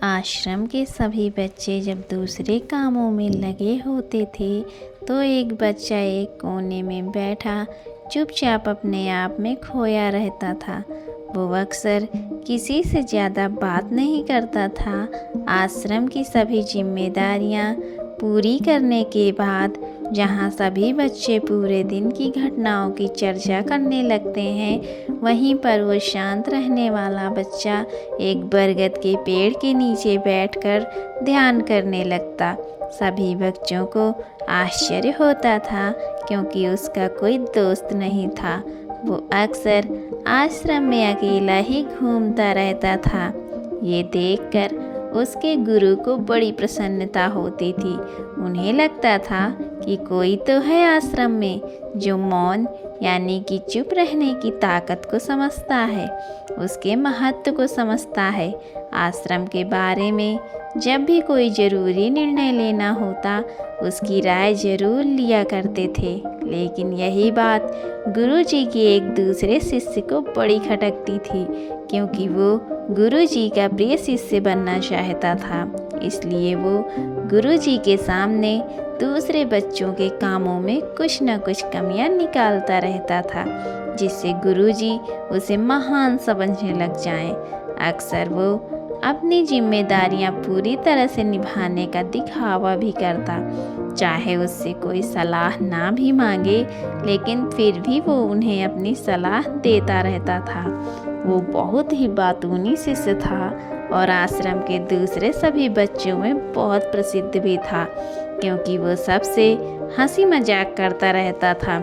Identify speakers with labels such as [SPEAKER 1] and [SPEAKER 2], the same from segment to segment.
[SPEAKER 1] आश्रम के सभी बच्चे जब दूसरे कामों में लगे होते थे तो एक बच्चा एक कोने में बैठा चुपचाप अपने आप में खोया रहता था। वो अक्सर किसी से ज़्यादा बात नहीं करता था। आश्रम की सभी जिम्मेदारियां पूरी करने के बाद जहाँ सभी बच्चे पूरे दिन की घटनाओं की चर्चा करने लगते हैं, वहीं पर वो शांत रहने वाला बच्चा एक बरगद के पेड़ के नीचे बैठकर ध्यान करने लगता। सभी बच्चों को आश्चर्य होता था क्योंकि उसका कोई दोस्त नहीं था। वो अक्सर आश्रम में अकेला ही घूमता रहता था। ये देखकर उसके गुरु को बड़ी प्रसन्नता होती थी। उन्हें लगता था कि कोई तो है आश्रम में जो मौन यानी कि चुप रहने की ताकत को समझता है, उसके महत्व को समझता है। आश्रम के बारे में जब भी कोई ज़रूरी निर्णय लेना होता, उसकी राय ज़रूर लिया करते थे। लेकिन यही बात गुरुजी के एक दूसरे शिष्य को बड़ी खटकती थी, क्योंकि वो गुरुजी का प्रिय शिष्य बनना चाहता था। इसलिए वो गुरुजी के सामने दूसरे बच्चों के कामों में कुछ न कुछ कमियां निकालता रहता था, जिससे गुरुजी उसे महान समझने लग जाएं। अक्सर वो अपनी जिम्मेदारियां पूरी तरह से निभाने का दिखावा भी करता, चाहे उससे कोई सलाह ना भी मांगे, लेकिन फिर भी वो उन्हें अपनी सलाह देता रहता था। वो बहुत ही बातूनी शिष्य था और आश्रम के दूसरे सभी बच्चों में बहुत प्रसिद्ध भी था, क्योंकि वो सबसे हंसी मजाक करता रहता था,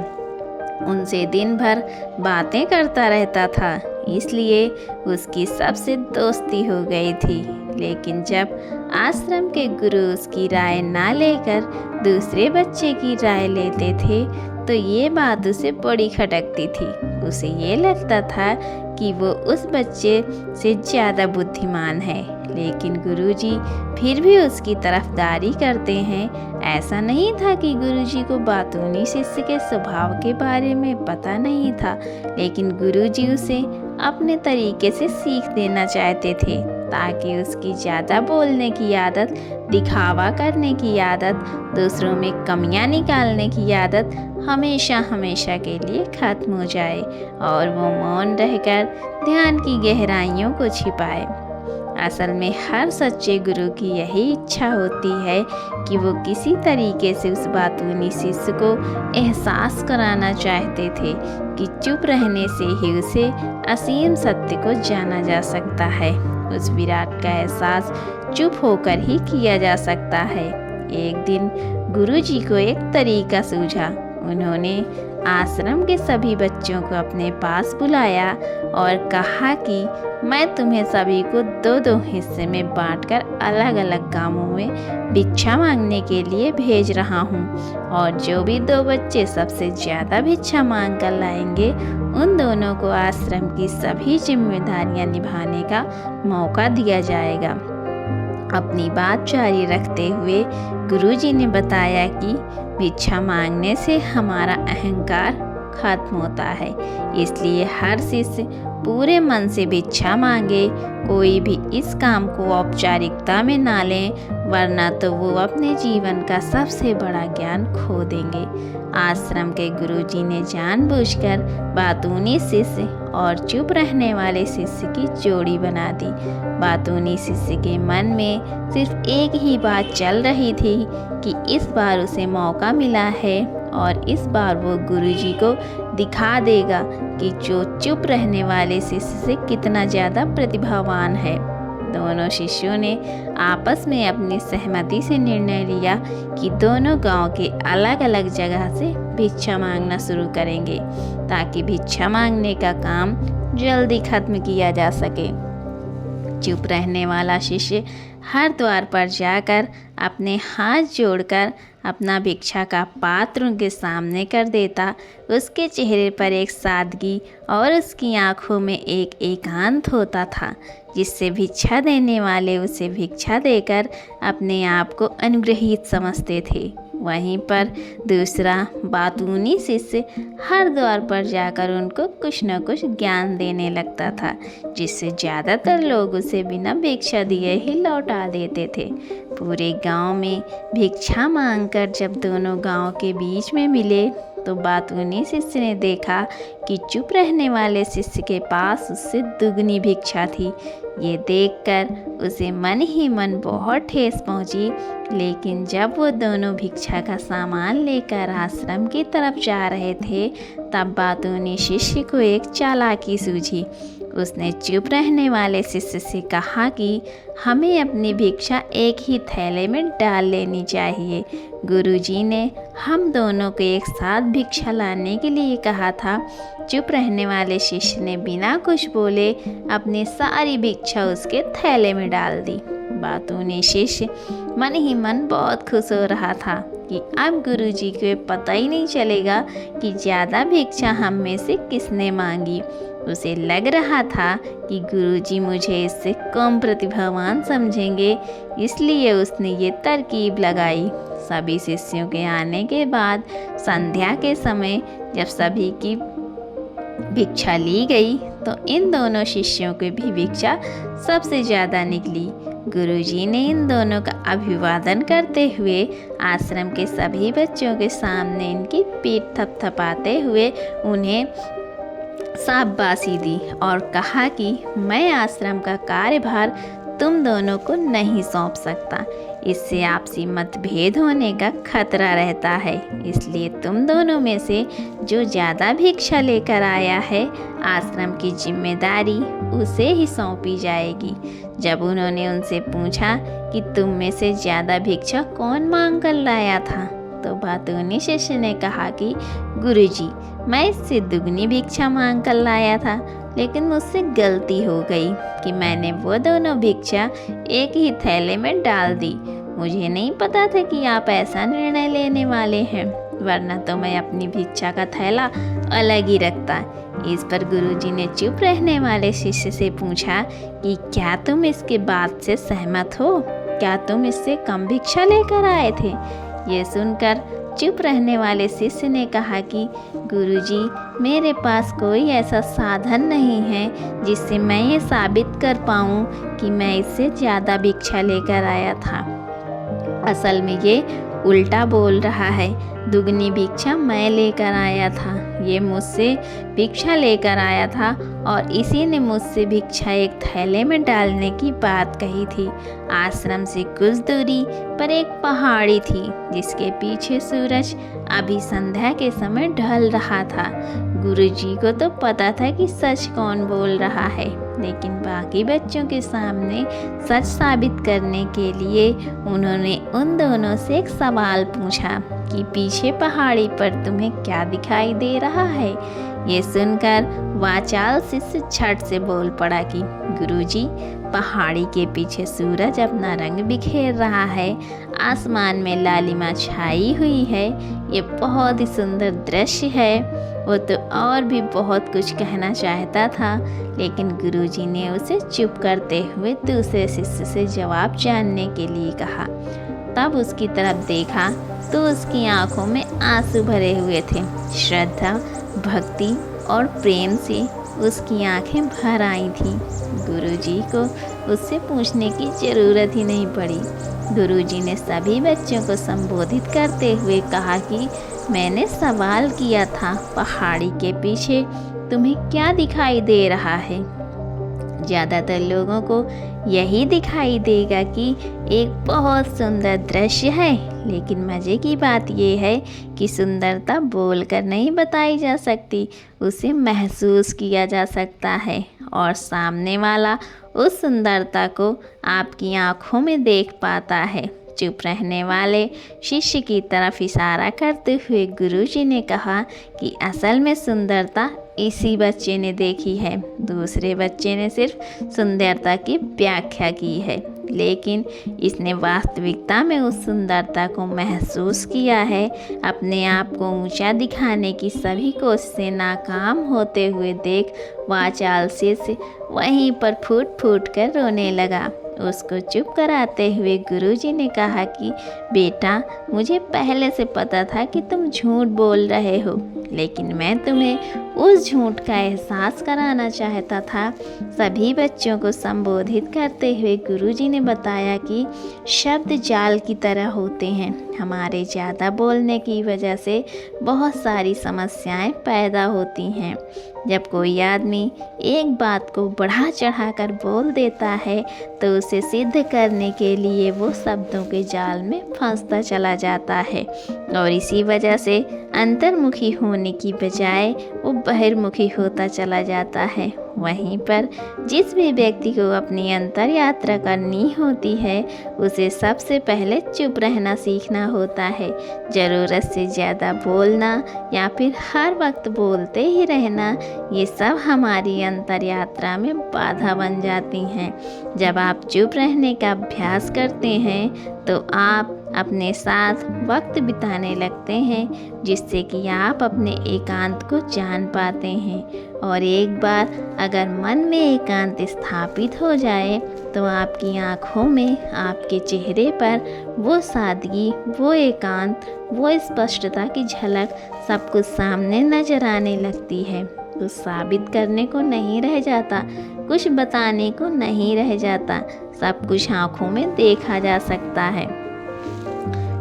[SPEAKER 1] उनसे दिन भर बातें करता रहता था। इसलिए उसकी सबसे दोस्ती हो गई थी। लेकिन जब आश्रम के गुरु उसकी राय ना लेकर दूसरे बच्चे की राय लेते थे, तो ये बात उसे बड़ी खटकती थी। उसे ये लगता था कि वो उस बच्चे से ज़्यादा बुद्धिमान है, लेकिन गुरुजी फिर भी उसकी तरफदारी करते हैं। ऐसा नहीं था कि गुरुजी को बातूनी शिष्य के स्वभाव के बारे में पता नहीं था, लेकिन गुरुजी उसे अपने तरीके से सीख देना चाहते थे, ताकि उसकी ज़्यादा बोलने की आदत, दिखावा करने की आदत, दूसरों में कमियां निकालने की आदत हमेशा हमेशा के लिए खत्म हो जाए और वो मौन रहकर ध्यान की गहराइयों को छिपाए। असल में हर सच्चे गुरु की यही इच्छा होती है कि वो किसी तरीके से उस बातूनी शिष्य को एहसास कराना चाहते थे कि चुप रहने से ही उसे असीम सत्य को जाना जा सकता है। उस विराट का एहसास चुप होकर ही किया जा सकता है। एक दिन गुरुजी को एक तरीका सूझा। उन्होंने आश्रम के सभी बच्चों को अपने पास बुलाया और कहा कि मैं तुम्हें सभी को दो दो हिस्से में बांटकर अलग अलग गांवों में भिक्षा मांगने के लिए भेज रहा हूँ, और जो भी दो बच्चे सबसे ज़्यादा भिक्षा मांग कर लाएंगे, उन दोनों को आश्रम की सभी जिम्मेदारियाँ निभाने का मौका दिया जाएगा। अपनी बात जारी रखते हुए गुरुजी ने बताया कि भिक्षा मांगने से हमारा अहंकार खत्म होता है, इसलिए हर शिष्य पूरे मन से भिक्षा मांगे। कोई भी इस काम को औपचारिकता में ना लें, वरना तो वो अपने जीवन का सबसे बड़ा ज्ञान खो देंगे। आश्रम के गुरुजी ने जानबूझकर बातूनी शिष्य और चुप रहने वाले शिष्य की जोड़ी बना दी। बातूनी शिष्य के मन में सिर्फ एक ही बात चल रही थी कि इस बार उसे मौका मिला है और इस बार वो गुरुजी को दिखा देगा कि जो चुप रहने वाले शिष्य से कितना ज़्यादा प्रतिभावान है। दोनों शिष्यों ने आपस में अपनी सहमति से निर्णय लिया कि दोनों गांव के अलग अलग जगह से भिक्षा मांगना शुरू करेंगे, ताकि भिक्षा मांगने का काम जल्दी खत्म किया जा सके। चुप रहने वाला शिष्य हर द्वार पर जाकर अपने हाथ जोड़कर अपना भिक्षा का पात्र उनके सामने कर देता। उसके चेहरे पर एक सादगी और उसकी आंखों में एक एकांत होता था, जिससे भिक्षा देने वाले उसे भिक्षा देकर अपने आप को अनुग्रहित समझते थे। वहीं पर दूसरा बातूनी शिष्य हर द्वार पर जाकर उनको कुछ न कुछ ज्ञान देने लगता था, जिससे ज़्यादातर लोग उसे बिना भिक्षा दिए ही लौटा देते थे। पूरे गांव में भिक्षा मांगकर जब दोनों गांव के बीच में मिले तो बातूनी शिष्य ने देखा कि चुप रहने वाले शिष्य के पास उससे दुगनी भिक्षा थी। ये देखकर उसे मन ही मन बहुत ठेस पहुंची, लेकिन जब वो दोनों भिक्षा का सामान लेकर आश्रम की तरफ जा रहे थे तब बातूनी शिष्य को एक चालाकी सूझी। उसने चुप रहने वाले शिष्य से कहा कि हमें अपनी भिक्षा एक ही थैले में डाल लेनी चाहिए। गुरुजी ने हम दोनों को एक साथ भिक्षा लाने के लिए कहा था। चुप रहने वाले शिष्य ने बिना कुछ बोले अपनी सारी भिक्षा उसके थैले में डाल दी। बातूनी शिष्य मन ही मन बहुत खुश हो रहा था कि अब गुरुजी को पता ही नहीं चलेगा कि ज़्यादा भिक्षा हम में से किसने मांगी। उसे लग रहा था कि गुरुजी मुझे इससे कम प्रतिभावान समझेंगे, इसलिए उसने ये तरकीब लगाई। सभी शिष्यों के आने के बाद संध्या के समय जब सभी की भिक्षा ली गई तो इन दोनों शिष्यों की भी भिक्षा सबसे ज़्यादा निकली। गुरुजी ने इन दोनों का अभिवादन करते हुए आश्रम के सभी बच्चों के सामने इनकी पीठ थपथपाते हुए उन्हें शाबाशी दी और कहा कि मैं आश्रम का कार्यभार तुम दोनों को नहीं सौंप सकता। इससे आपसी मतभेद होने का खतरा रहता है, इसलिए तुम दोनों में से जो ज़्यादा भिक्षा लेकर आया है आश्रम की जिम्मेदारी उसे ही सौंपी जाएगी। जब उन्होंने उनसे पूछा कि तुम में से ज़्यादा भिक्षा कौन मांग कर लाया था तो बातूनी शिष्य ने कहा कि गुरुजी, मैं इससे दुगनी भिक्षा मांग कर लाया था, लेकिन मुझसे गलती हो गई कि मैंने वो दोनों भिक्षा एक ही थैले में डाल दी। मुझे नहीं पता था कि आप ऐसा निर्णय लेने वाले हैं, वरना तो मैं अपनी भिक्षा का थैला अलग ही रखता। इस पर गुरुजी ने चुप रहने वाले शिष्य से पूछा कि क्या तुम इसके बात से सहमत हो? क्या तुम इससे कम भिक्षा लेकर आए थे? ये सुनकर चुप रहने वाले शिष्य ने कहा कि गुरुजी, मेरे पास कोई ऐसा साधन नहीं है जिससे मैं ये साबित कर पाऊँ कि मैं इससे ज़्यादा भिक्षा लेकर आया था। असल में ये उल्टा बोल रहा है। दुगनी भिक्षा मैं लेकर आया था, ये मुझसे भिक्षा लेकर आया था और इसी ने मुझसे भिक्षा एक थैले में डालने की बात कही थी। आश्रम से कुछ दूरी पर एक पहाड़ी थी जिसके पीछे सूरज अभी संध्या के समय ढल रहा था। गुरुजी को तो पता था कि सच कौन बोल रहा है, लेकिन बाकी बच्चों के सामने सच साबित करने के लिए उन्होंने उन दोनों से एक सवाल पूछा कि पीछे पहाड़ी पर तुम्हें क्या दिखाई दे रहा है? ये सुनकर वाचाल शिष्य झट से बोल पड़ा कि गुरुजी, पहाड़ी के पीछे सूरज अपना रंग बिखेर रहा है, आसमान में लालिमा छाई हुई है, ये बहुत ही सुंदर दृश्य है। वो तो और भी बहुत कुछ कहना चाहता था, लेकिन गुरुजी ने उसे चुप करते हुए दूसरे शिष्य से जवाब जानने के लिए कहा। तब उसकी तरफ देखा तो उसकी आंखों में आंसू भरे हुए थे। श्रद्धा, भक्ति और प्रेम से उसकी आंखें भर आई थीं। गुरुजी को उससे पूछने की ज़रूरत ही नहीं पड़ी। गुरुजी ने सभी बच्चों को संबोधित करते हुए कहा कि मैंने सवाल किया था, पहाड़ी के पीछे तुम्हें क्या दिखाई दे रहा है? ज़्यादातर लोगों को यही दिखाई देगा कि एक बहुत सुंदर दृश्य है, लेकिन मज़े की बात यह है कि सुंदरता बोलकर नहीं बताई जा सकती, उसे महसूस किया जा सकता है और सामने वाला उस सुंदरता को आपकी आँखों में देख पाता है। चुप रहने वाले शिष्य की तरफ इशारा करते हुए गुरुजी ने कहा कि असल में सुंदरता इसी बच्चे ने देखी है, दूसरे बच्चे ने सिर्फ सुंदरता की व्याख्या की है, लेकिन इसने वास्तविकता में उस सुंदरता को महसूस किया है। अपने आप को ऊंचा दिखाने की सभी कोशिशें नाकाम होते हुए देख वाचाल शिष्य वहीं पर फूट फूट कर रोने लगा। उसको चुप कराते हुए गुरुजी ने कहा कि बेटा, मुझे पहले से पता था कि तुम झूठ बोल रहे हो, लेकिन मैं तुम्हें उस झूठ का एहसास कराना चाहता था। सभी बच्चों को संबोधित करते हुए गुरुजी ने बताया कि शब्द जाल की तरह होते हैं। हमारे ज़्यादा बोलने की वजह से बहुत सारी समस्याएं पैदा होती हैं। जब कोई आदमी एक बात को बढ़ा चढ़ा कर बोल देता है तो उसे सिद्ध करने के लिए वो शब्दों के जाल में फंसता चला जाता है और इसी वजह से अंतर्मुखी होने की बजाय वो बहिर्मुखी होता चला जाता है। वहीं पर जिस भी व्यक्ति को अपनी अंतर यात्रा करनी होती है उसे सबसे पहले चुप रहना सीखना होता है। ज़रूरत से ज़्यादा बोलना या फिर हर वक्त बोलते ही रहना, ये सब हमारी अंतर यात्रा में बाधा बन जाती हैं। जब आप चुप रहने का अभ्यास करते हैं तो आप अपने साथ वक्त बिताने लगते हैं, जिससे कि आप अपने एकांत को जान पाते हैं। और एक बार अगर मन में एकांत स्थापित हो जाए तो आपकी आँखों में, आपके चेहरे पर वो सादगी, वो एकांत, वो स्पष्टता की झलक सब कुछ सामने नजर आने लगती है। कुछ साबित करने को नहीं रह जाता, कुछ बताने को नहीं रह जाता, सब कुछ आँखों में देखा जा सकता है।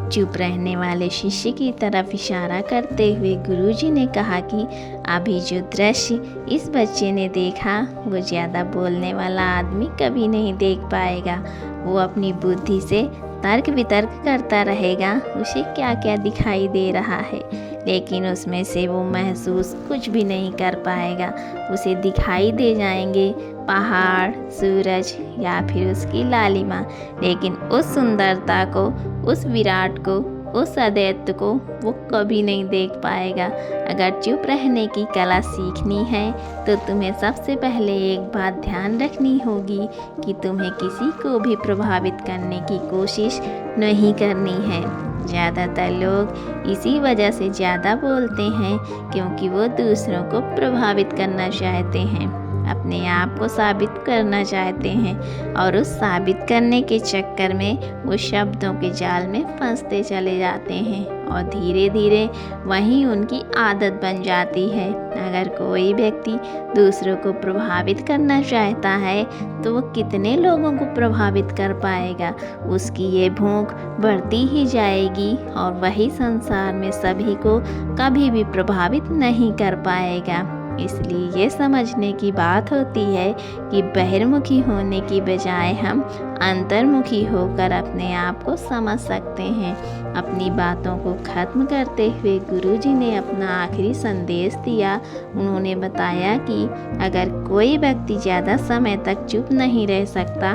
[SPEAKER 1] चुप रहने वाले शिष्य की तरफ इशारा करते हुए गुरुजी ने कहा कि अभी जो दृश्य इस बच्चे ने देखा वो ज़्यादा बोलने वाला आदमी कभी नहीं देख पाएगा। वो अपनी बुद्धि से तर्क वितर्क करता रहेगा उसे क्या क्या दिखाई दे रहा है, लेकिन उसमें से वो महसूस कुछ भी नहीं कर पाएगा। उसे दिखाई दे जाएंगे पहाड़, सूरज या फिर उसकी लालिमा, लेकिन उस सुंदरता को, उस विराट को, उस अद्वैत को वो कभी नहीं देख पाएगा। अगर चुप रहने की कला सीखनी है तो तुम्हें सबसे पहले एक बात ध्यान रखनी होगी कि तुम्हें किसी को भी प्रभावित करने की कोशिश नहीं करनी है। ज़्यादातर लोग इसी वजह से ज़्यादा बोलते हैं क्योंकि वो दूसरों को प्रभावित करना चाहते हैं, अपने आप को साबित करना चाहते हैं और उस साबित करने के चक्कर में वो शब्दों के जाल में फंसते चले जाते हैं और धीरे धीरे वहीं उनकी आदत बन जाती है। अगर कोई व्यक्ति दूसरों को प्रभावित करना चाहता है तो वो कितने लोगों को प्रभावित कर पाएगा, उसकी ये भूख बढ़ती ही जाएगी और वही संसार में सभी को कभी भी प्रभावित नहीं कर पाएगा। इसलिए ये समझने की बात होती है कि बहिर्मुखी होने की बजाय हम अंतर्मुखी होकर अपने आप को समझ सकते हैं। अपनी बातों को ख़त्म करते हुए गुरुजी ने अपना आखिरी संदेश दिया। उन्होंने बताया कि अगर कोई व्यक्ति ज़्यादा समय तक चुप नहीं रह सकता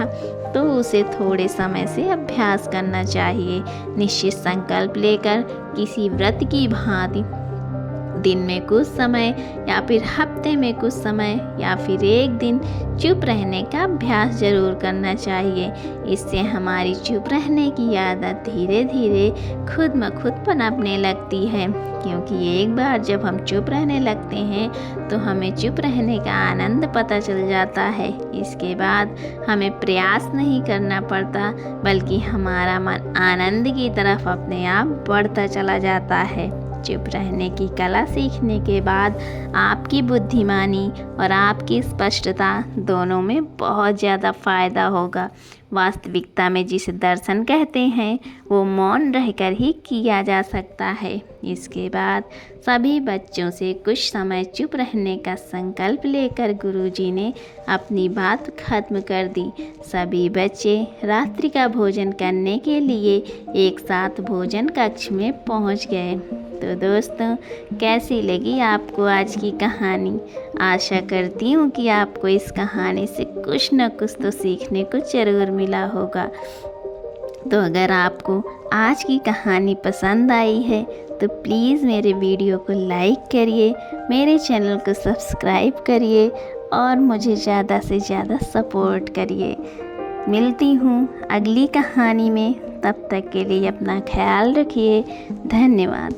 [SPEAKER 1] तो उसे थोड़े समय से अभ्यास करना चाहिए। निश्चित संकल्प लेकर किसी व्रत की भांति दिन में कुछ समय या फिर हफ्ते में कुछ समय या फिर एक दिन चुप रहने का अभ्यास ज़रूर करना चाहिए। इससे हमारी चुप रहने की आदत धीरे धीरे खुद ब खुद पनपने लगती है, क्योंकि एक बार जब हम चुप रहने लगते हैं तो हमें चुप रहने का आनंद पता चल जाता है। इसके बाद हमें प्रयास नहीं करना पड़ता, बल्कि हमारा मन आनंद की तरफ अपने आप बढ़ता चला जाता है। चुप रहने की कला सीखने के बाद आपकी बुद्धिमानी और आपकी स्पष्टता दोनों में बहुत ज़्यादा फ़ायदा होगा। वास्तविकता में जिसे दर्शन कहते हैं वो मौन रहकर ही किया जा सकता है। इसके बाद सभी बच्चों से कुछ समय चुप रहने का संकल्प लेकर गुरुजी ने अपनी बात खत्म कर दी। सभी बच्चे रात्रि का भोजन करने के लिए एक साथ भोजन कक्ष में पहुंच गए। तो दोस्तों, कैसी लगी आपको आज की कहानी? आशा करती हूँ कि आपको इस कहानी से कुछ न कुछ तो सीखने को ज़रूर मिला होगा। तो अगर आपको आज की कहानी पसंद आई है तो प्लीज़ मेरे वीडियो को लाइक करिए, मेरे चैनल को सब्सक्राइब करिए और मुझे ज़्यादा से ज़्यादा सपोर्ट करिए। मिलती हूँ अगली कहानी में, तब तक के लिए अपना ख्याल रखिए। धन्यवाद।